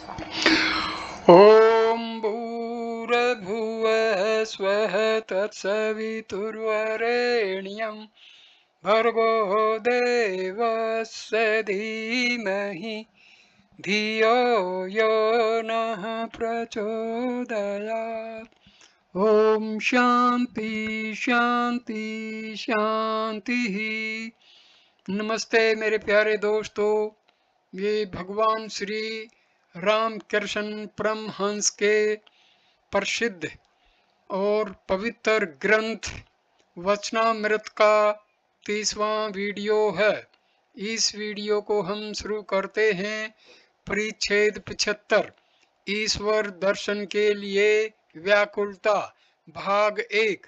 ॐ भूर्भुवः स्वः तत्सवितुर्वरेण्यं भर्गो देवस्य धीमहि धियो यो नः प्रचोदयात्। ओम शांति शांति शांति। नमस्ते मेरे प्यारे दोस्तों, ये भगवान श्री रामकृष्ण परमहंस के प्रसिद्ध और पवित्र ग्रंथ वचनामृत का 30वां वीडियो है। इस वीडियो को हम शुरू करते हैं परिच्छेद 75 ईश्वर दर्शन के लिए व्याकुलता भाग 1।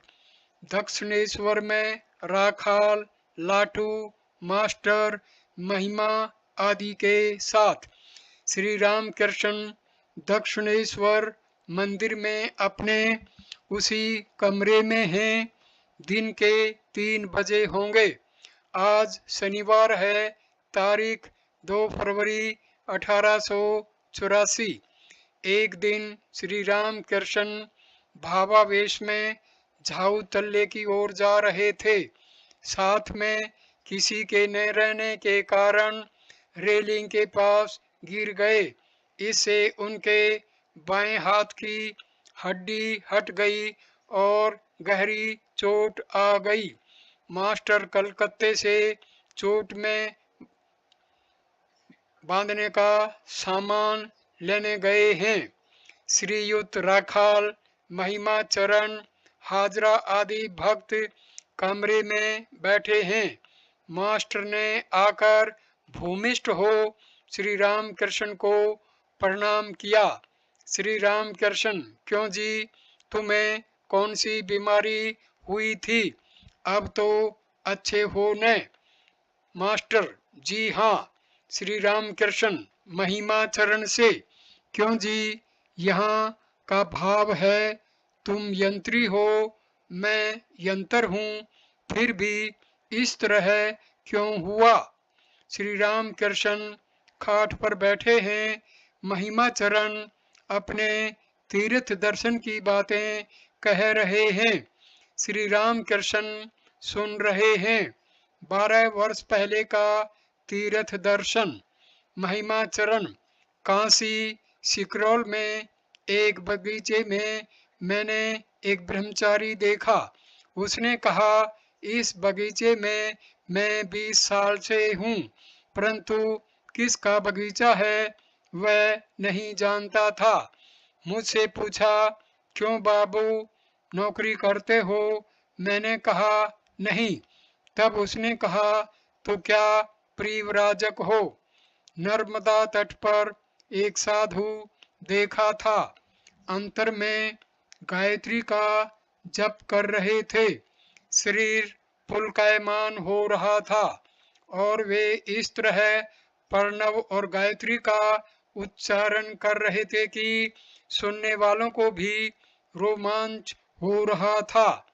दक्षिणेश्वर में राखाल, लाटू, मास्टर, महिमा आदि के साथ श्री रामकृष्ण दक्षिणेश्वर मंदिर में अपने उसी कमरे में हैं। दिन के 3 बजे होंगे। आज शनिवार है, तारीख 2 फरवरी 1884। एक दिन श्री रामकृष्ण भावावेश में झाऊ तल्ले की ओर जा रहे थे। साथ में किसी के न रहने के कारण रेलिंग के पास गिर गए। इससे उनके बाएं हाथ की हड्डी हट गई और गहरी चोट आ गई। मास्टर कलकत्ते से चोट में बांधने का सामान लेने गए हैं। श्रीयुत राखाल, महिमा चरण, हाजरा आदि भक्त कमरे में बैठे हैं। मास्टर ने आकर भूमिष्ठ हो श्री रामकृष्ण को प्रणाम किया। श्री रामकृष्ण, क्यों जी, तुम्हें कौन सी बीमारी हुई थी? अब तो अच्छे हो न? मास्टर, जी हाँ। श्री रामकृष्ण महिमा चरण से, क्यों जी, यहाँ का भाव है तुम यंत्री हो, मैं यंत्र हूँ, फिर भी इस तरह क्यों हुआ? श्री रामकृष्ण खाट पर बैठे हैं। महिमा चरण अपने तीर्थ दर्शन की बातें कह रहे हैं। श्री रामकृष्ण सुन रहे हैं। 12 वर्ष पहले का तीर्थ दर्शन। महिमा चरण, काशी सिकरौल में एक बगीचे में मैंने एक ब्रह्मचारी देखा। उसने कहा, इस बगीचे में मैं 20 साल से हूँ, परंतु किसका बगीचा है वह नहीं जानता था। मुझसे पूछा, क्यों बाबू, नौकरी करते हो? मैंने कहा, नहीं। तब उसने कहा, तो क्या परिव्राजक हो? नर्मदा तट पर एक साधु देखा था, अंतर में गायत्री का जप कर रहे थे। शरीर पुलकायमान हो रहा था और वे इस तरह प्रणव और गायत्री का उच्चारण कर रहे थे कि सुनने वालों को भी रोमांच हो रहा था।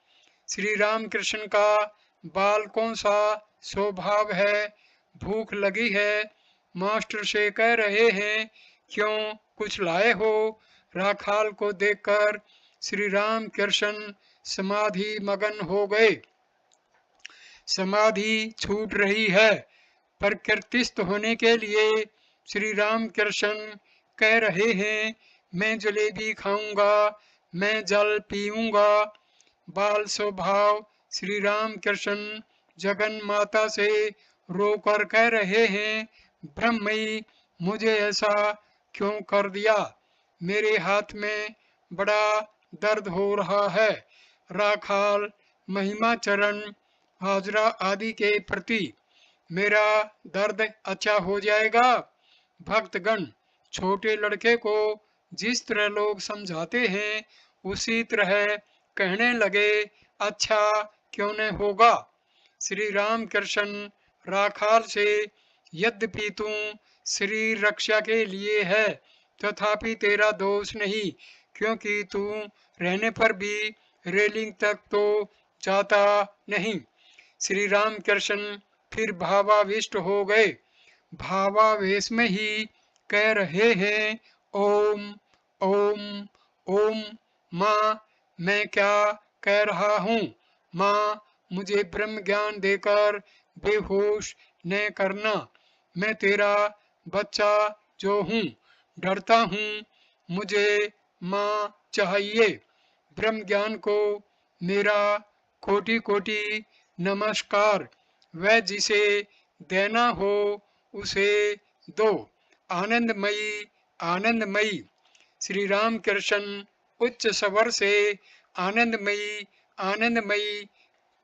श्री रामकृष्ण का बालकों सा स्वभाव है। भूख लगी है, मास्टर से कह रहे हैं, क्यों, कुछ लाए हो? राखाल को देखकर श्री रामकृष्ण समाधि मगन हो गए। समाधि छूट रही है। प्रकृतिस्थ होने के लिए श्री रामकृष्ण कह रहे हैं, मैं जलेबी खाऊंगा, मैं जल पीऊंगा। बाल स्वभाव श्री रामकृष्ण जगन माता से रोकर कह रहे हैं, ब्रह्मई, मुझे ऐसा क्यों कर दिया? मेरे हाथ में बड़ा दर्द हो रहा है। राखाल, महिमा चरण, हाजरा आदि के प्रति मेरा दर्द अच्छा हो जाएगा। भक्तगण छोटे लड़के को जिस तरह लोग समझाते हैं उसी तरह कहने लगे, अच्छा क्यों न होगा। श्री रामकृष्ण राखाल से, यद्यपि तू शरीर रक्षा के लिए है, तथापि तेरा दोष नहीं, क्योंकि तू रहने पर भी रेलिंग तक तो जाता नहीं। श्री रामकृष्ण फिर भावाविष्ट हो गए। भावावेश में ही कह रहे हैं, ओम ओम ओम। माँ, मैं क्या कह रहा हूँ? माँ, मुझे ब्रह्म ज्ञान देकर बेहोश न करना। मैं तेरा बच्चा जो हूँ, डरता हूँ। मुझे माँ चाहिए। ब्रह्म ज्ञान को मेरा कोटि कोटि नमस्कार। वह जिसे देना हो उसे दो। आनंदमयी आनंदमयी। श्री राम कृष्ण उच्च स्वर से आनंदमयी आनंदमयी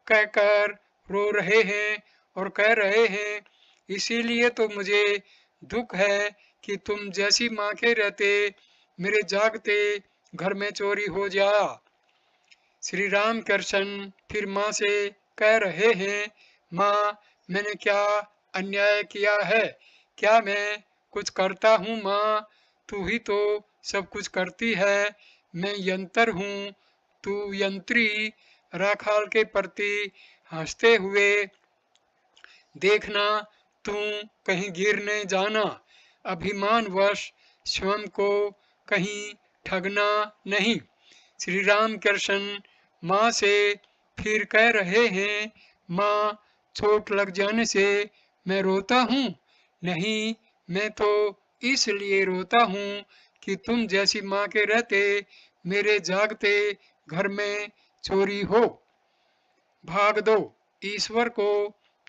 कहकर रो रहे हैं और कह रहे हैं, इसीलिए तो मुझे दुख है कि तुम जैसी माँ के रहते मेरे जागते घर में चोरी हो जाया। श्री राम कृष्ण फिर माँ से कह रहे हैं, माँ, मैंने क्या अन्याय किया है? क्या मैं कुछ करता हूँ माँ? तू ही तो सब कुछ करती है। मैं यंत्र हूँ, तू यंत्री। राखाल के प्रति हंसते हुए देखना, तू कहीं गिर नहीं जाना। अभिमानवश स्वयं को कहीं ठगना नहीं। श्री राम कृष्ण माँ से फिर कह रहे हैं, माँ, चोट लग जाने से मैं रोता हूँ? नहीं, मैं तो इसलिए रोता हूँ कि तुम जैसी माँ के रहते मेरे जागते घर में चोरी हो। भाग दो। ईश्वर को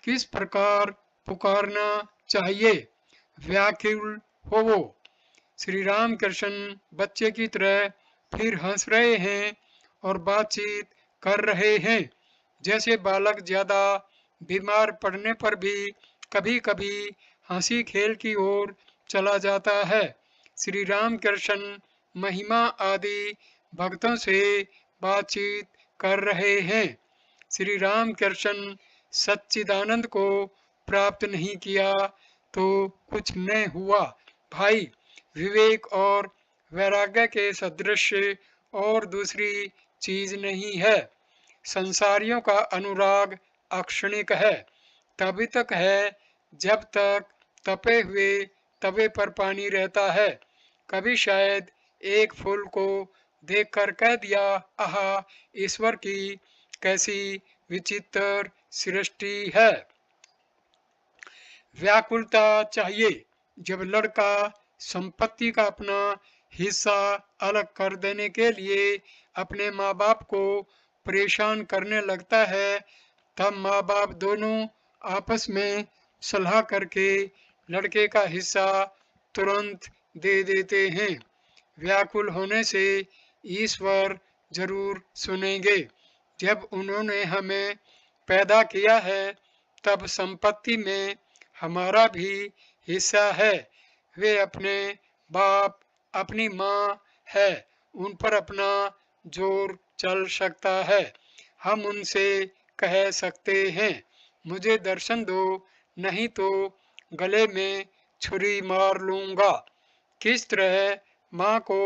किस प्रकार पुकारना चाहिए? व्याकुल होवो। श्री राम कृष्ण बच्चे की तरह फिर हंस रहे हैं और बातचीत कर रहे हैं। जैसे बालक ज्यादा बीमार पड़ने पर भी कभी कभी हंसी खेल की ओर चला जाता है। श्री राम कृष्ण महिमा आदि भक्तों से बातचीत कर रहे हैं। श्री राम कृष्ण सच्चिदानंद को प्राप्त नहीं किया तो कुछ न हुआ। भाई, विवेक और वैराग्य के सदृश और दूसरी चीज नहीं है। संसारियों का अनुराग अक्षणिक है, तभी तक है जब तक तपे हुए तवे पर पानी रहता है। कभी शायद एक फूल को देखकर कह दिया, आहा, ईश्वर की कैसी विचित्र सृष्टि है। व्याकुलता चाहिए। जब लड़का संपत्ति का अपना हिस्सा अलग कर देने के लिए अपने माँ बाप को परेशान करने लगता है, तब माँ बाप दोनों आपस में सलाह करके लड़के का हिस्सा तुरंत दे देते हैं। व्याकुल होने से ईश्वर जरूर सुनेंगे। जब उन्होंने हमें पैदा किया है, तब संपत्ति में हमारा भी हिस्सा है। वे अपने बाप, अपनी माँ है, उन पर अपना जोर चल सकता है। हम उनसे कह सकते हैं, मुझे दर्शन दो, नहीं तो गले में छुरी मार लूंगा। किस तरह माँ को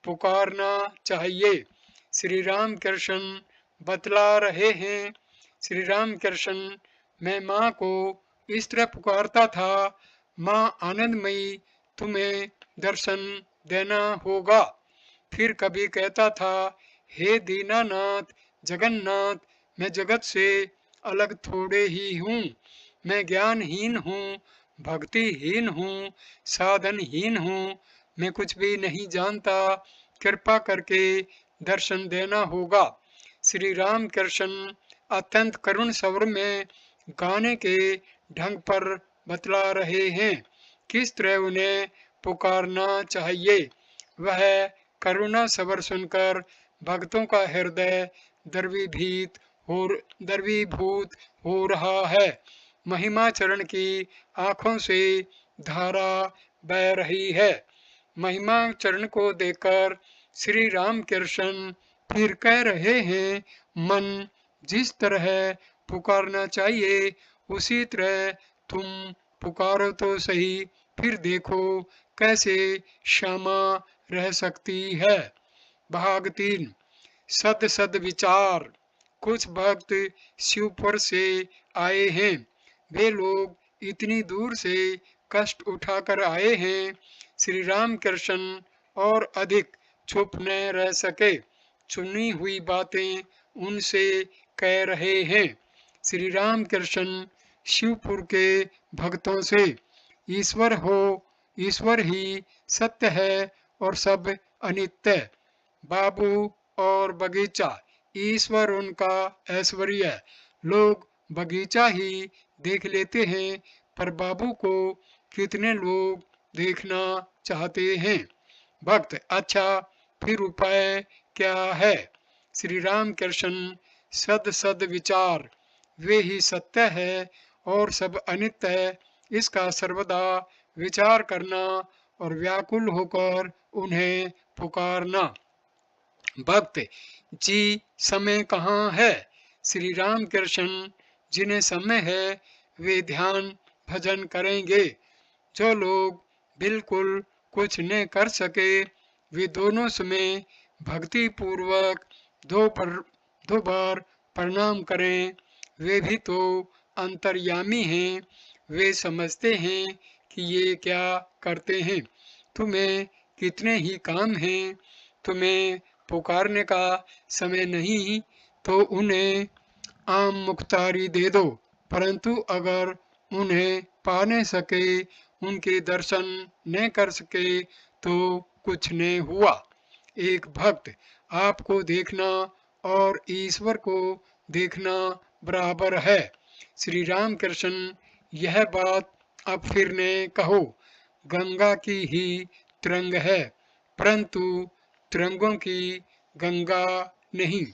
पुकारना चाहिए? श्री राम कृष्ण बतला रहे हैं। श्री राम कृष्ण, मैं माँ को इस तरह पुकारता था, माँ आनंदमयी, तुम्हें दर्शन देना होगा। फिर कभी कहता था, हे दीनानाथ, जगन्नाथ, मैं जगत से अलग थोड़े ही हूँ। मैं ज्ञानहीन हूँ, भक्तिहीन हूँ, साधनहीन हूँ। मैं कुछ भी नहीं जानता। कृपा करके दर्शन देना होगा। श्री राम कृष्ण अत्यंत करुण स्वर में गाने के ढंग पर बतला रहे हैं, किस तरह उन्हें पुकारना चाहिए। वह करुणा स्वर सुनकर भक्तों का हृदय द्रवीभूत हो रहा है। महिमा चरण की आंखों से धारा बह रही है। महिमा चरण को देखकर श्री राम कृष्ण फिर कह रहे हैं, मन जिस तरह पुकारना चाहिए उसी तरह तुम पुकारो तो सही, फिर देखो कैसे क्षमा रह सकती है। भाग 3। सद सद विचार। कुछ भक्त शिवपुर से आए हैं। वे लोग इतनी दूर से कष्ट उठाकर आए हैं। श्री राम कृष्ण और अधिक चुप न रह सके, चुनी हुई बातें उनसे कह रहे हैं। श्री राम कृष्ण शिवपुर के भक्तों से, ईश्वर हो, ईश्वर ही सत्य है और सब अनित्य। बाबू और बगीचा, ईश्वर उनका ऐश्वर्य है। लोग बगीचा ही देख लेते हैं, पर बाबू को कितने लोग देखना चाहते हैं। भक्त, अच्छा फिर उपाय क्या है? श्री राम कृष्ण, सद सद विचार, वे ही सत्य है और सब अनित्य है, इसका सर्वदा विचार करना और व्याकुल होकर उन्हें पुकारना। भक्त जी, समय कहाँ है? श्री राम कृष्ण, जिन्हें समय है वे ध्यान भजन करेंगे। जो लोग बिल्कुल कुछ न कर सके, वे दोनों समय भक्ति पूर्वक दो बार प्रणाम करें। वे भी तो अंतर्यामी हैं, वे समझते हैं कि ये क्या करते हैं। तुम्हें कितने ही काम हैं, तुम्हें पुकारने का समय नहीं, तो उन्हें आम मुख्तारी दे दो। परंतु अगर उन्हें पा न सके, उनके दर्शन न कर सके, तो कुछ न हुआ। एक भक्त, आपको देखना और ईश्वर को देखना बराबर है। श्री राम कृष्ण, यह बात अब फिर ने कहो। गंगा की ही तरंग है, परंतु तरंगों की गंगा नहीं।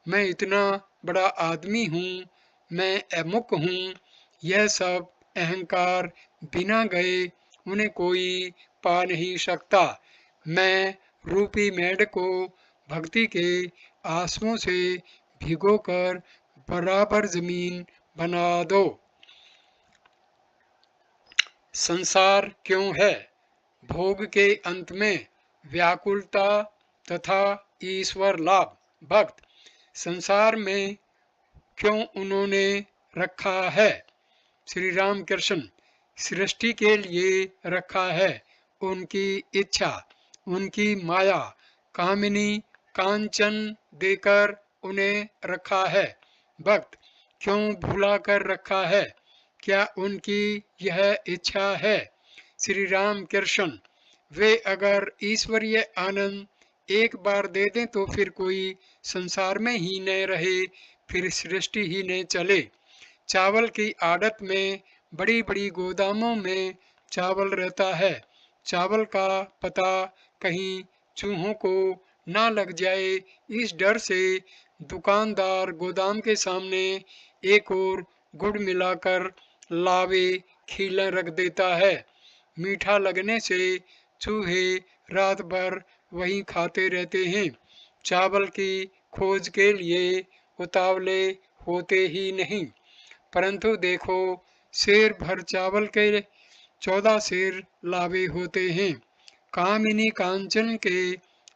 मैं इतना बड़ा आदमी हूँ, मैं अमुक हूँ, यह सब अहंकार बिना गए उन्हें कोई पा नहीं सकता। मैं रूपी मेढ़ को भक्ति के आंसुओं से भिगोकर बराबर जमीन बना दो। संसार क्यों है? भोग के अंत में व्याकुलता तथा ईश्वर लाभ। भक्त, संसार में क्यों उन्होंने रखा है? श्री राम कृष्ण, सृष्टि के लिए रखा है। उनकी इच्छा, उनकी माया, कामिनी कांचन देकर उन्हें रखा है। भक्त, क्यों भुला कर रखा है? क्या उनकी यह इच्छा है? श्री राम कृष्ण, वे अगर ईश्वरीय आनंद एक बार दे दें तो फिर कोई संसार में ही न रहे, फिर सृष्टि ही न चले। चावल की आड़त में बड़ी बड़ी गोदामों में चावल रहता है। चावल का पता कहीं चूहों को ना लग जाए, इस डर से दुकानदार गोदाम के सामने एक और गुड़ मिलाकर लावे खीले रख देता है। मीठा लगने से चूहे रात भर वहीं खाते रहते हैं। चावल की खोज के लिए उतावले होते ही नहीं। परंतु देखो, शेर भर चावल के 14 शेर लावे होते हैं। कामिनी कांचन के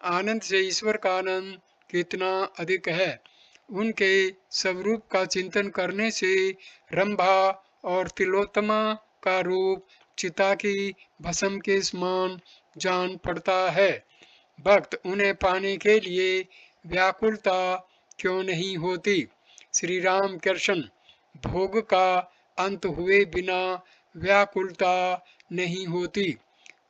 आनंद से ईश्वर का आनंद कितना अधिक है। उनके स्वरूप का चिंतन करने से रंभा और तिलोत्तमा का रूप चिता की भस्म के समान जान पड़ता है। भक्त, उन्हें पाने के लिए व्याकुलता क्यों नहीं होती? श्री राम कृष्ण, भोग का अंत हुए बिना व्याकुलता नहीं होती।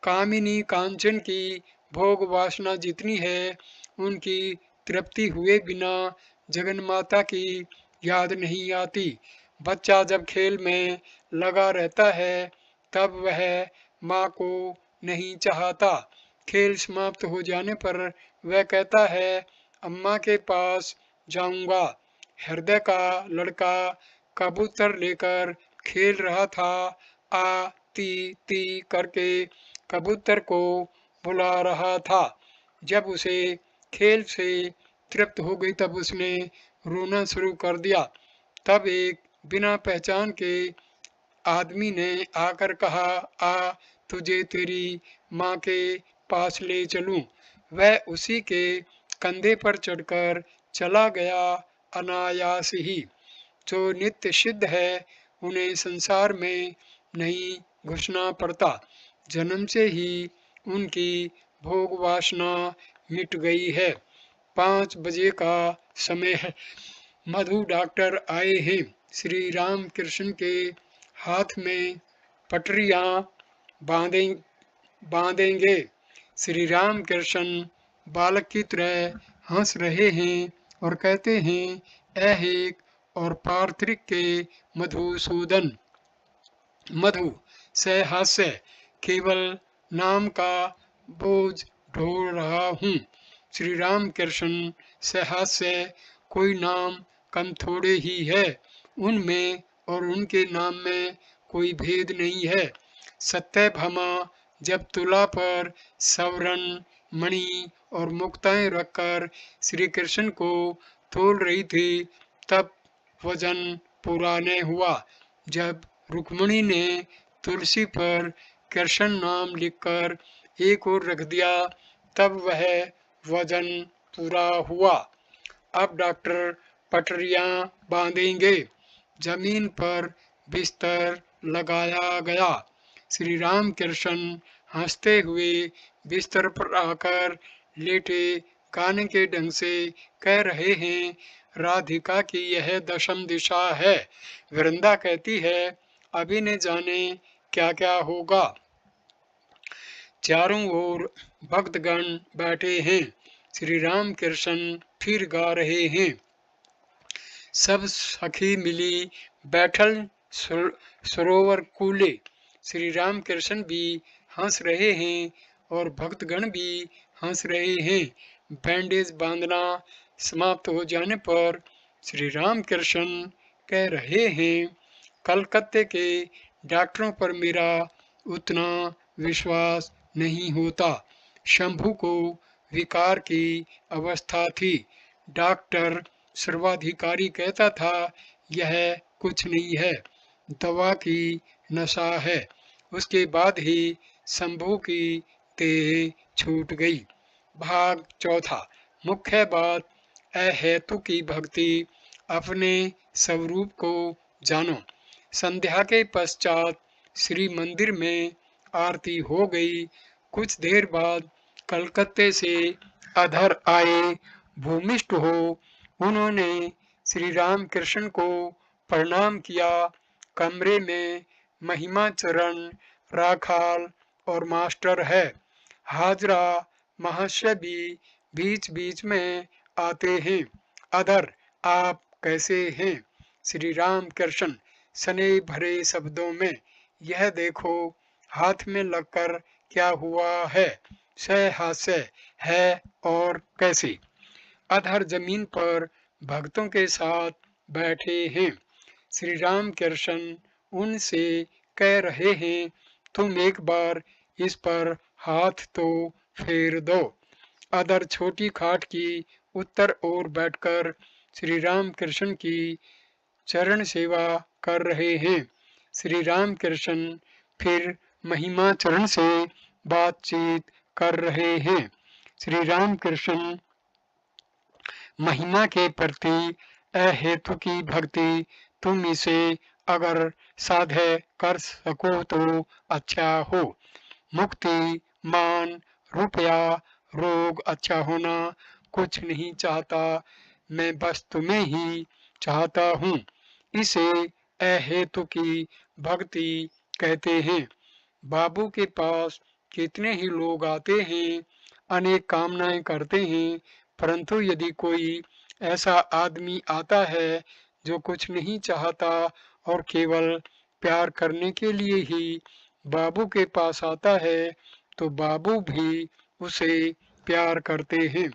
कामिनी कांचन की भोग वासना जितनी है, उनकी तृप्ति हुए बिना जगन्माता की याद नहीं आती। बच्चा जब खेल में लगा रहता है, तब वह माँ को नहीं चाहता। खेल समाप्त हो जाने पर वह कहता है, अम्मा के पास जाऊंगा। हृदय का लड़का कबूतर लेकर खेल रहा था, आ ती ती करके कबूतर को बुला रहा था। जब उसे खेल से तृप्त हो गई, तब उसने रोना शुरू कर दिया। तब एक बिना पहचान के आदमी ने आकर कहा, आ तुझे तेरी माँ के पास ले चलूं। वह उसी के कंधे पर चढ़कर चला गया अनायास ही। जो नित्य सिद्ध है, उन्हें संसार में नहीं घुसना पड़ता। जन्म से ही उनकी भोग वासना मिट गई है। 5 बजे का समय है। मधु डॉक्टर आए हैं। श्री राम कृष्ण के हाथ में पटरियां बांधें बांधेंगे। श्री राम कृष्ण बालक की तरह हंस रहे हैं और कहते हैं, ऐहिक और पार्थिक के मधुसूदन। मधु से हास्य, केवल नाम का बोझ ढोल रहा हूँ। श्री राम कृष्ण से हास्य, कोई नाम कम थोड़े ही है। उनमें और उनके नाम में कोई भेद नहीं है। सत्यभामा जब तुला पर सवरण, मणि और मुक्ताएं रखकर श्री कृष्ण को तोल रही थी, तब वजन पूरा न हुआ। जब रुक्मिणी ने तुलसी पर कृष्ण नाम लिखकर एक ओर रख दिया, तब वह वजन पूरा हुआ। अब डॉक्टर पटरियां बांधेंगे। जमीन पर बिस्तर लगाया गया। श्री राम कृष्ण हंसते हुए बिस्तर पर आकर लेटे, गाने के ढंग से कह रहे हैं, राधिका की यह दशम दिशा है। वृंदा कहती है, अभी न जाने क्या क्या होगा। चारों ओर भक्तगण बैठे हैं। श्री राम कृष्ण फिर गा रहे हैं। सब सखी मिली बैठल सरोवर कूले। श्री राम कृष्ण भी हंस रहे हैं और भक्तगण भी हंस रहे हैं। बैंडेज बांधना समाप्त हो जाने पर श्री राम कृष्ण कह रहे हैं, कलकत्ते के डॉक्टरों पर मेरा उतना विश्वास नहीं होता। शंभू को विकार की अवस्था थी। डॉक्टर सर्वाधिकारी कहता था, यह कुछ नहीं है, दवा की नशा है। उसके बाद ही शंभू की देह छूट गई। भाग चौथा। मुख्य बात, अहेतु की भक्ति, अपने स्वरूप को जानो। संध्या के पश्चात श्री मंदिर में आरती हो गई। कुछ देर बाद कलकत्ते से अधर आए। भूमिष्ठ हो उन्होंने श्री राम कृष्ण को प्रणाम किया। कमरे में महिमा चरण, राखाल और मास्टर है। हाजरा महाशय भी बीच बीच में आते हैं। अधर, आप कैसे हैं? श्री राम कृष्ण स्नेह भरे शब्दों में, यह देखो हाथ में लगकर क्या हुआ है। सह हास्य है और कैसे। अधर जमीन पर भक्तों के साथ बैठे हैं। श्री राम कृष्ण उनसे कह रहे हैं, तुम एक बार इस पर हाथ तो फेर दो। अधर छोटी खाट की उत्तर ओर बैठकर श्री राम कृष्ण की चरण सेवा कर रहे हैं। श्री राम कृष्ण फिर महिमा चरण से बातचीत कर रहे हैं। श्री राम कृष्ण महिमा के प्रति अहेतु की भक्ति, तुम इसे अगर साध्य कर सको तो अच्छा हो। मुक्ति, मान, रुपया, रोग, अच्छा होना कुछ नहीं चाहता, मैं बस तुम्हें ही चाहता हूँ। इसे अहेतु की भक्ति कहते हैं। बाबू के पास कितने ही लोग आते हैं, अनेक कामनाएं करते हैं, परंतु यदि कोई ऐसा आदमी आता है जो कुछ नहीं चाहता और केवल प्यार करने के लिए ही बाबू के पास आता है, तो बाबू भी उसे प्यार करते हैं।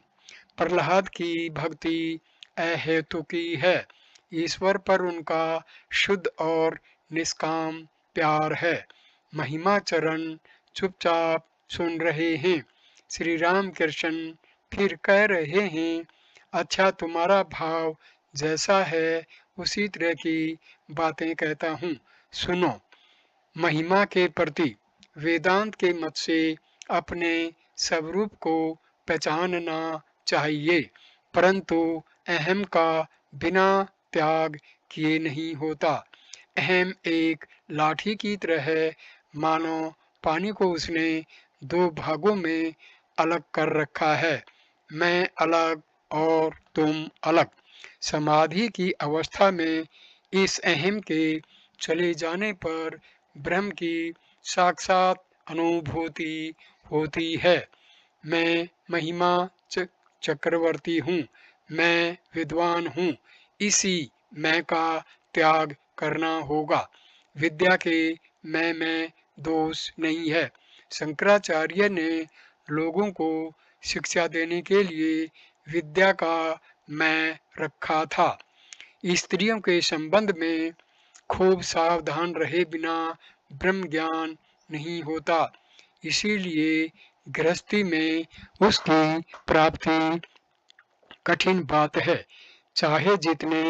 प्रहलाद की भक्ति अहेतुकी है। ईश्वर पर उनका शुद्ध और निष्काम प्यार है। महिमा चरण चुपचाप सुन रहे हैं। श्री राम कृष्ण फिर कह रहे हैं, अच्छा तुम्हारा भाव जैसा है उसी तरह की बातें कहता हूँ, सुनो। महिमा के प्रति वेदांत के मत से अपने स्वरूप को पहचानना चाहिए, परंतु अहम का बिना त्याग किए नहीं होता। अहम एक लाठी की तरह है, मानो पानी को उसने दो भागों में अलग कर रखा है। मैं अलग और तुम अलग। समाधि की अवस्था में इस अहम के चले जाने पर ब्रह्म की साक्षात अनुभूति होती है। मैं महिमा चक्रवर्ती हूँ, मैं विद्वान हूँ। इसी मैं का त्याग करना होगा। विद्या के मैं में दोष नहीं है। शंकराचार्य ने लोगों को शिक्षा देने के लिए विद्या का मैं रखा था। स्त्रियों के संबंध में खूब सावधान रहे बिना ब्रह्म ज्ञान नहीं होता। इसीलिए गृहस्थी में उसकी प्राप्ति कठिन बात है। चाहे जितने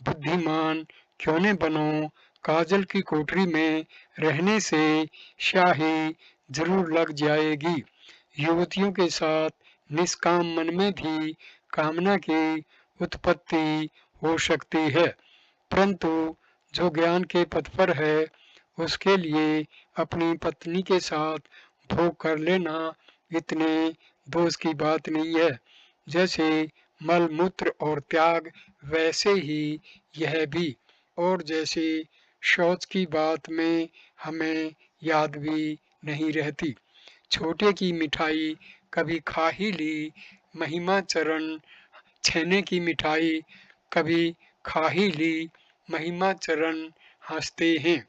बुद्धिमान क्यों न बनो, काजल की कोठरी में रहने से स्याही जरूर लग जाएगी। युवतियों के साथ निष्काम मन में भी कामना की उत्पत्ति हो सकती है, परंतु जो ज्ञान के पथ पर है उसके लिए अपनी पत्नी के साथ भोग कर लेना इतने दोष की बात नहीं है। जैसे मल मूत्र और त्याग वैसे ही यह भी, और जैसे शौच की बात में हमें याद भी नहीं रहती। छोटे की मिठाई कभी खा ही ली, महिमा चरण छेने की मिठाई कभी खा ही ली, महिमा चरण हंसते हैं।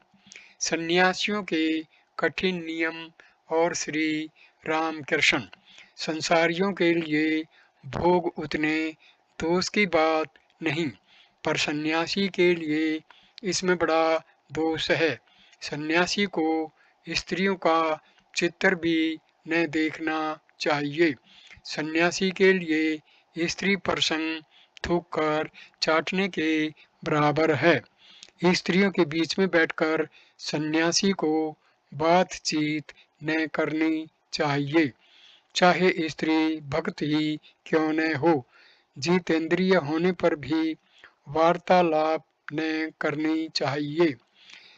सन्यासियों के कठिन नियम और श्री रामकृष्ण। संसारियों के लिए भोग उतने दोष की बात नहीं, पर सन्यासी के लिए इसमें बड़ा दोष है। सन्यासी को स्त्रियों का चित्र भी न देखना चाहिए। सन्यासी के लिए स्त्री प्रसंग थूक कर चाटने के बराबर है। स्त्रियों के बीच में बैठकर सन्यासी को बातचीत न करनी चाहिए, चाहे स्त्री भक्त ही क्यों न हो। जितेंद्रिय होने पर भी वार्तालाप न करनी चाहिए।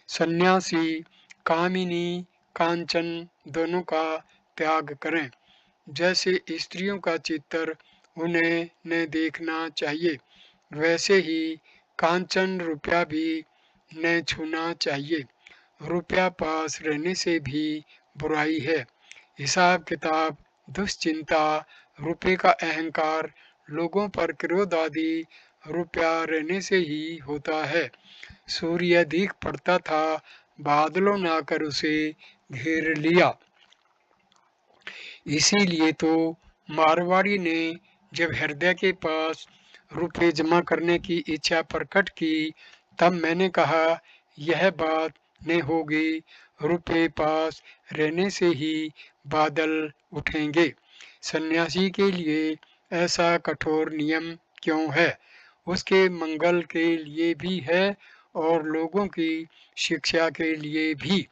सन्यासी कामिनी कांचन दोनों का त्याग करें। जैसे स्त्रियों का चित्र उन्हें न देखना चाहिए, वैसे ही कांचन रुपया भी न छूना चाहिए। रुपया पास रहने से भी बुराई है। हिसाब किताब, दुश्चिंता, रुपये का अहंकार, लोगों पर क्रोध आदि रुपया रहने से ही होता है। सूर्य दिख पड़ता था, बादलों ने आकर उसे घेर लिया। इसीलिए तो मारवाड़ी ने जब हृदय के पास रुपये जमा करने की इच्छा प्रकट की, तब मैंने कहा यह बात न होगी, रुपये पास रहने से ही बादल उठेंगे। सन्यासी के लिए ऐसा कठोर नियम क्यों है? उसके मंगल के लिए भी है और लोगों की शिक्षा के लिए भी।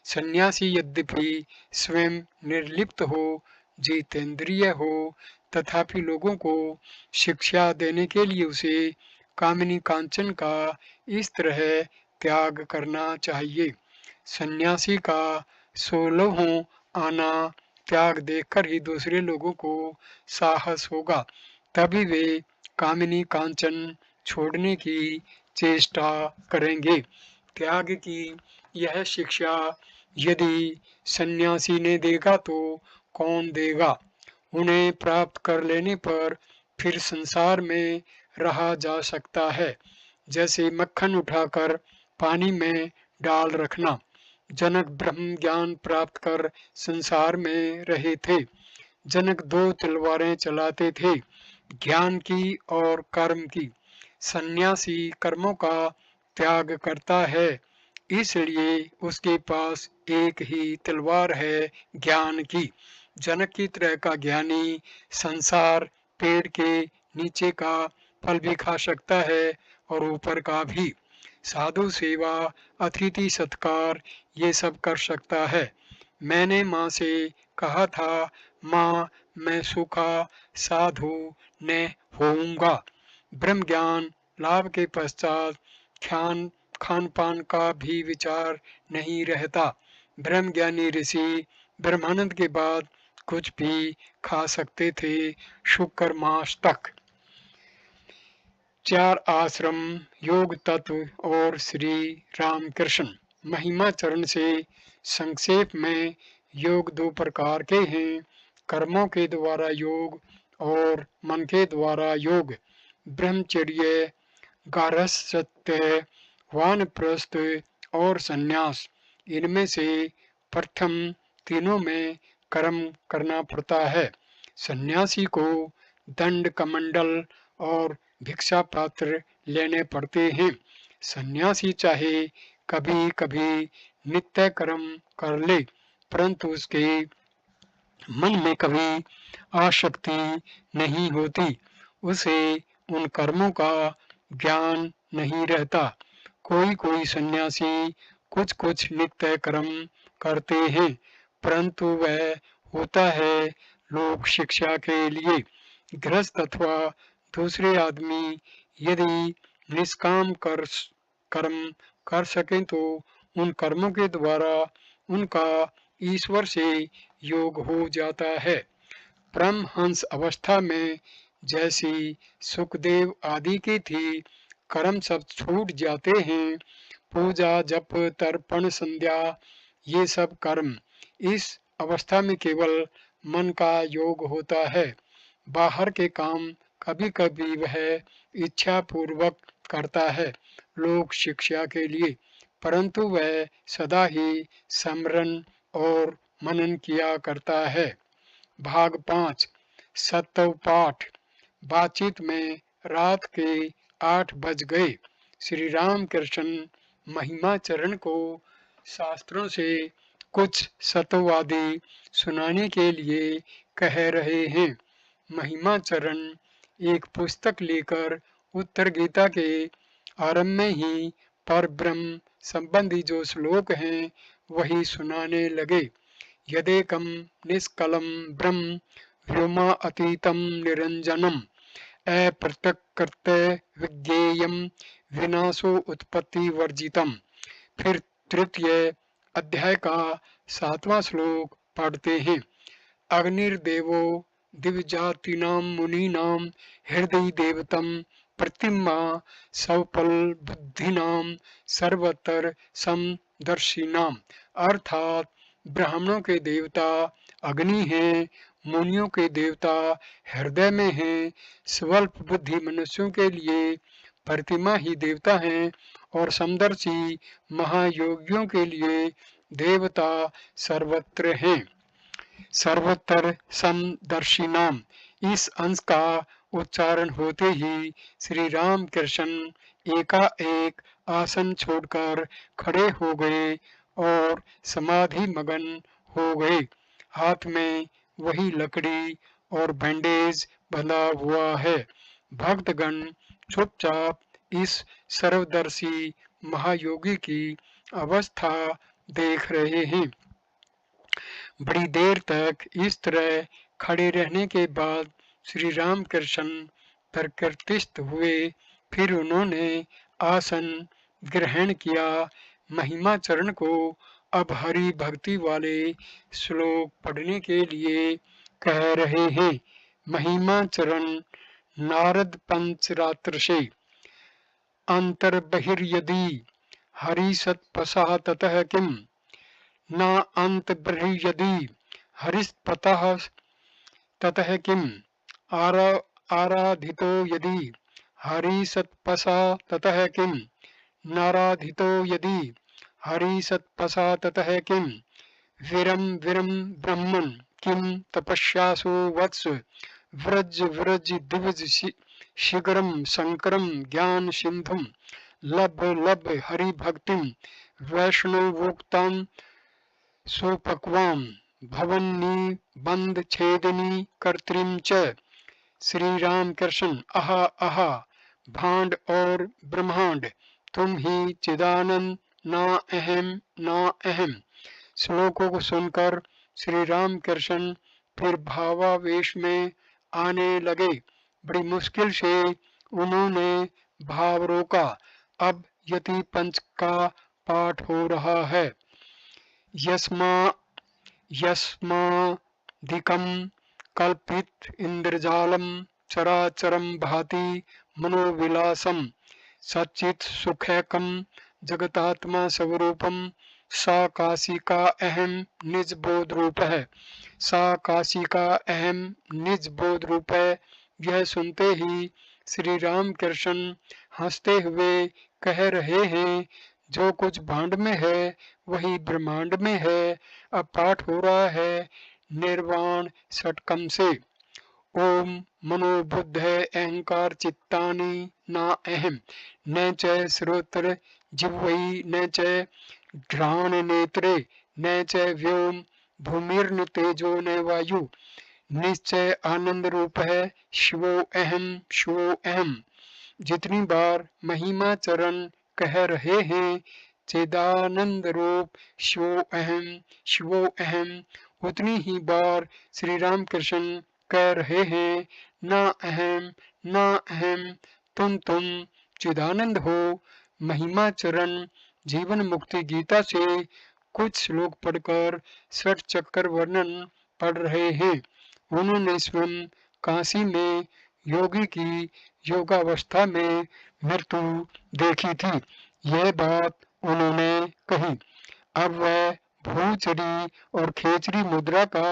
सन्यासी यद्यपि स्वयं निर्लिप्त हो, जितेंद्रिय हो, तथापि लोगों को शिक्षा देने के लिए उसे कामिनी कांचन का इस तरह त्याग करना चाहिए। सन्यासी का 16वां आना त्याग देखकर ही दूसरे लोगों को साहस होगा, तभी वे कामिनी कांचन छोड़ने की चेष्टा करेंगे। त्याग की यह शिक्षा यदि सन्यासी ने देगा तो कौन देगा? उन्हें प्राप्त कर लेने पर फिर संसार में रहा जा सकता है, जैसे मक्खन उठाकर पानी में डाल रखना। जनक ब्रह्म ज्ञान प्राप्त कर संसार में रहे थे। जनक 2 तलवारें चलाते थे, ज्ञान की और कर्म की। सन्यासी कर्मों का त्याग करता है, इसलिए उसके पास एक ही तलवार है, ज्ञान की। जनक की तरह का ज्ञानी संसार पेड़ के नीचे का फल भी खा सकता है और ऊपर का भी। साधु सेवा, अतिथि सत्कार ये सब कर सकता है। मैंने माँ से कहा था, माँ मैं सूखा साधु न होऊंगा। ब्रह्म ज्ञान लाभ के पश्चात खान पान का भी विचार नहीं रहता। ब्रह्म ज्ञानी ऋषि ब्रह्मानंद के बाद कुछ भी खा सकते थे शुक्र मास तक। 4 आश्रम, योग तत्व और श्री रामकृष्ण। महिमा चरण से संक्षेप में योग 2 प्रकार के हैं, कर्मों के द्वारा योग और मन के द्वारा योग। ब्रह्मचर्य, गारहस्थ्य, वानप्रस्थ और संन्यास। इनमें से प्रथम तीनों में कर्म करना पड़ता है। सन्यासी को दंड कमंडल और भिक्षा पात्र लेने पड़ते हैं। सन्यासी चाहे कभी कभी नित्य कर्म कर ले, परंतु उसके मन में कभी आसक्ति नहीं होती, उसे उन कर्मों का ज्ञान नहीं रहता। कोई कोई सन्यासी कुछ कुछ नित्य कर्म करते हैं, परंतु वह होता है लोक शिक्षा के लिए। गृहस्थ अथवा दूसरे आदमी यदि निष्काम कर्म कर सकें तो उन कर्मों के द्वारा उनका ईश्वर से योग हो जाता है। परमहंस अवस्था में जैसी सुखदेव आदि की थी, कर्म सब छूट जाते हैं। पूजा, जप, तर्पण, संध्या, ये सब कर्म। इस अवस्था में केवल मन का योग होता है। बाहर के काम कभी कभी वह इच्छा पूर्वक करता है लोक शिक्षा के लिए, परंतु वह सदा ही स्मरण और मनन किया करता है। भाग 5, सत्व पाठ। बातचीत में रात के 8 बज गए। श्री रामकृष्ण महिमाचरण को शास्त्रों से कुछ सत्ववादी सुनाने के लिए कह रहे हैं। महिमाचरण एक पुस्तक लेकर उत्तर गीता के आरंभ में ही पर ब्रह्म संबंधी जो श्लोक हैं वही सुनाने लगे। यदेकम निष्कलम ब्रह्म व्योमा अतीतम निरंजनम अप्रत्यक्कृत्य विज्ञेयम विनाशो उत्पत्ति वर्जितम। फिर तृतीय अध्याय का 7वां श्लोक पढ़ते हैं। अग्निर्देवो दिव्यजातीनां मुनीनां हृदय देवतम प्रतिमा सौपल बुद्धिनां सर्वत्र समदर्शिनाम। अर्थात ब्राह्मणों के देवता अग्नि हैं, मुनियों के देवता हृदय में हैं, स्वल्प बुद्धि मनुष्यों के लिए प्रतिमा ही देवता हैं और समदर्शी महायोगियों के लिए देवता सर्वत्र हैं। सर्वत्र समदर्शिनाम, इस अंश का उच्चारण होते ही श्री रामकृष्ण एकाएक आसन छोड़कर खड़े हो गए और समाधि मगन हो गए। हाथ में वही लकड़ी और बैंडेज बंधा हुआ है। भक्तगण चुपचाप इस सर्वदर्शी महायोगी की अवस्था देख रहे हैं। बड़ी देर तक इस तरह खड़े रहने के बाद श्री रामकृष्ण प्रकृतिस्थ हुए। फिर उन्होंने आसन ग्रहण किया। महिमाचरण को अब हरि भक्ति वाले श्लोक पढ़ने के लिए कह रहे हैं। महिमाचरण नारद पंचरात्र से। अंतर्बहिर्यदि हरि सत्पसः ततः किम न अंत बृहयदि हरिस्पतः ततः किम आराधितो यदि हरिसत्पसा ततः किम नाराधितो यदि हरिसत्पसा ततः किम विरम विरम ब्रह्मन् किम तपस्यासु वत्स व्रज व्रज दिवज शिखरम शंकरम ज्ञान सिंधुम लब लब हरि भक्तिम वैष्णवोक्ताम सुपक्वाम भवन्नी बंद छेदनी कर्त्रीम च। श्री रामकृष्ण आहा आहा, भांड और ब्रह्मांड, तुम ही चिदानंद, ना अहम ना अहम। श्लोकों को सुनकर श्री रामकृष्ण फिर भावावेश में आने लगे। बड़ी मुश्किल से उन्होंने भाव रोका। अब यति पंच का पाठ हो रहा है। यस्मा यस्मा दिकं कल्पित इंद्रजालम चराचरम भाति मनोविलासम सच्चित सुखैकम जगतात्मा स्वरूपम सा काशी का अहम निज बोध रूप है। सा काशी का अहम निज बोध रूप है। यह सुनते ही श्री राम कृष्ण हंसते हुए कह रहे हैं, जो कुछ भांड में है वही ब्रह्मांड में है। अब पाठ हो रहा है निर्वाण षटकम से। ओम मनोबुद्ध अहंकार चित्तानि न अहम न च श्रोत्र जिह्वै न च घ्राण नेत्रे न च व्योम भूमिर्न तेजो न वायु निश्चय आनंद रूप है शिवो अहम शिवो अहम। जितनी बार महिमा चरण कह रहे हैं चिदानंद रूप शिवो अहम, उतनी ही बार श्री राम कृष्ण कह रहे हैं ना अहम तुम चिदानंद हो। महिमा चरण जीवन मुक्ति गीता से कुछ श्लोक पढ़कर षट चक्कर वर्णन पढ़ रहे हैं। उन्होंने स्वयं काशी में योगी की योगावस्था में मृत्यु देखी थी, यह बात उन्होंने कही। अब वह भूचरी और खेचरी मुद्रा का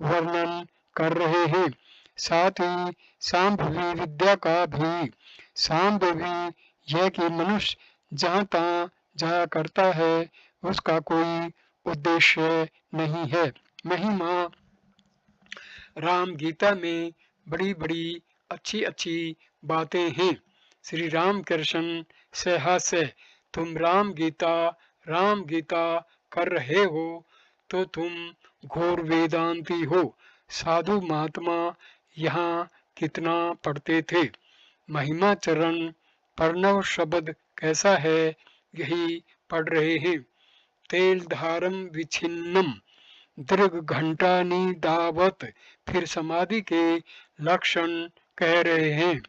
वर्णन कर रहे हैं, साथ ही सांभवी विद्या का भी। सांभवी यह कि मनुष्य जहाँ तहाँ जाया करता है, उसका कोई उद्देश्य नहीं है। महिमा राम गीता में बड़ी बड़ी अच्छी अच्छी बातें हैं। श्री राम कृष्ण से हास्य, तुम राम गीता कर रहे हो तो तुम घोर वेदांती हो। साधु महात्मा यहाँ कितना पढ़ते थे। महिमा चरण प्रणव शब्द कैसा है यही पढ़ रहे हैं। तेल धारम विछिन्नम दीर्घ घंटा दावत, फिर समाधि के लक्षण कह रहे हैं।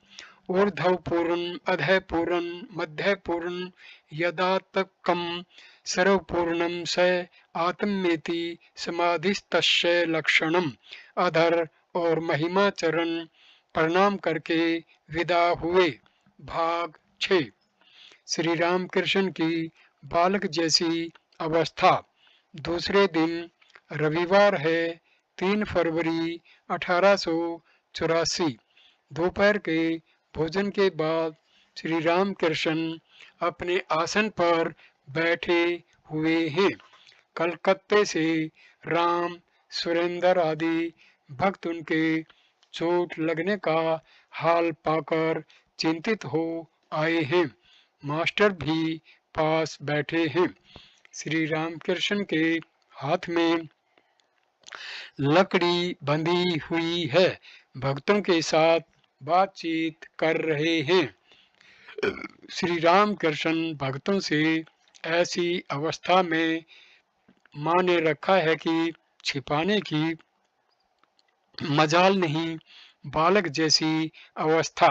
ऊर्ध्व पूर्ण अधः पूर्ण मध्य पूर्ण यदा तक कम सर्व पूर्णम स आत्मेति समाधिस्तस्य लक्षणम। अधर और महिमा चरण प्रणाम करके विदा हुए। भाग 6। श्री राम कृष्ण की बालक जैसी अवस्था। दूसरे दिन रविवार है, 3 फरवरी 1884। दोपहर के भोजन के बाद श्री राम कृष्ण अपने आसन पर बैठे हुए हैं। कलकत्ते से राम सुरेंद्र आदि भक्त उनके चोट लगने का हाल पाकर चिंतित हो आए हैं। मास्टर भी पास बैठे हैं। श्री राम कृष्ण के हाथ में लकड़ी बंधी हुई है, भक्तों के साथ बातचीत कर रहे हैं। श्री राम कृष्ण भक्तों से ऐसी अवस्था में माँ ने रखा है कि छिपाने की मजाल नहीं। बालक जैसी अवस्था,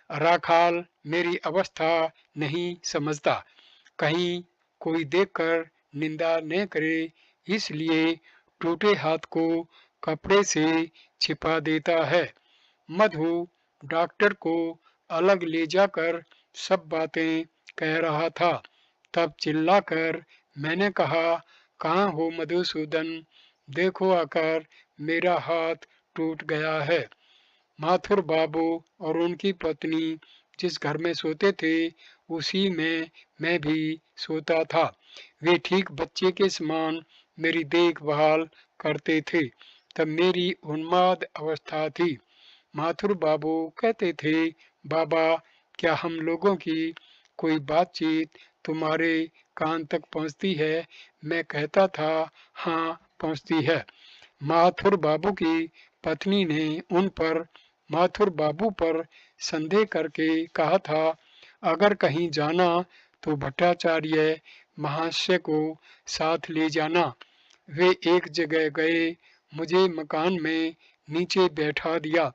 राखाल मेरी अवस्था नहीं समझता, कहीं कोई देखकर निंदा न करे, इसलिए टूटे हाथ को कपड़े से छिपा देता है। मधु डॉक्टर को अलग ले जाकर सब बातें कह रहा था। तब चिल्लाकर मैंने कहा, कहाँ हो मधुसूदन, देखो आकर मेरा हाथ टूट गया है। माथुर बाबू और उनकी पत्नी जिस घर में सोते थे उसी में मैं भी सोता था। वे ठीक बच्चे के समान मेरी देखभाल करते थे। तब मेरी उन्माद अवस्था थी। माथुर बाबू कहते थे, बाबा क्या हम लोगों की कोई बातचीत तुम्हारे कान तक पहुंचती है? मैं कहता था, हाँ पहुंचती है। माथुर बाबू की पत्नी ने उन पर माथुर बाबू पर संदेह करके कहा था, अगर कहीं जाना तो भट्टाचार्य महाशय को साथ ले जाना। वे एक जगह गए, मुझे मकान में नीचे बैठा दिया,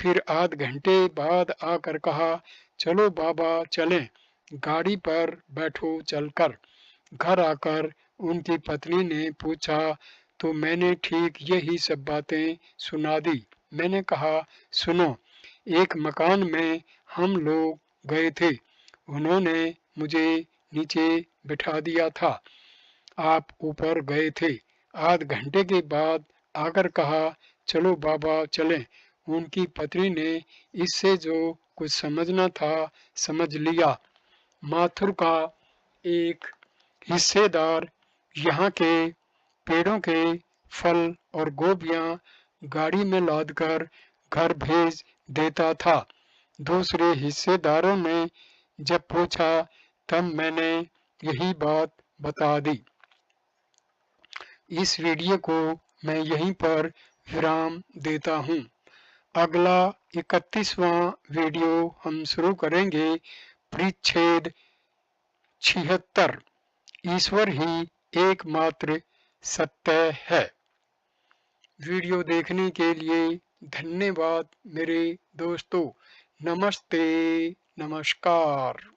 फिर आध घंटे बाद आकर कहा, चलो बाबा चलें, गाड़ी पर बैठो चलकर। घर आकर उनकी पत्नी ने पूछा, तो मैंने ठीक यही सब बातें सुना दी। मैंने कहा, सुनो, एक मकान में हम लोग गए थे। उन्होंने मुझे नीचे बिठा दिया था। आप ऊपर गए थे। आध घंटे के बाद आकर कहा, चलो बाबा चलें। उनकी पत्नी ने इससे जो कुछ समझना था समझ लिया। माथुर का एक हिस्सेदार यहाँ के पेड़ों के फल और गोभियां गाड़ी में लादकर घर भेज देता था। दूसरे हिस्सेदारों ने जब पूछा तब मैंने यही बात बता दी। इस वीडियो को मैं यहीं पर विराम देता हूँ। अगला 31वां वीडियो हम शुरू करेंगे परिच्छेद 76। ईश्वर ही एकमात्र सत्य है। वीडियो देखने के लिए धन्यवाद मेरे दोस्तों। नमस्ते, नमस्कार।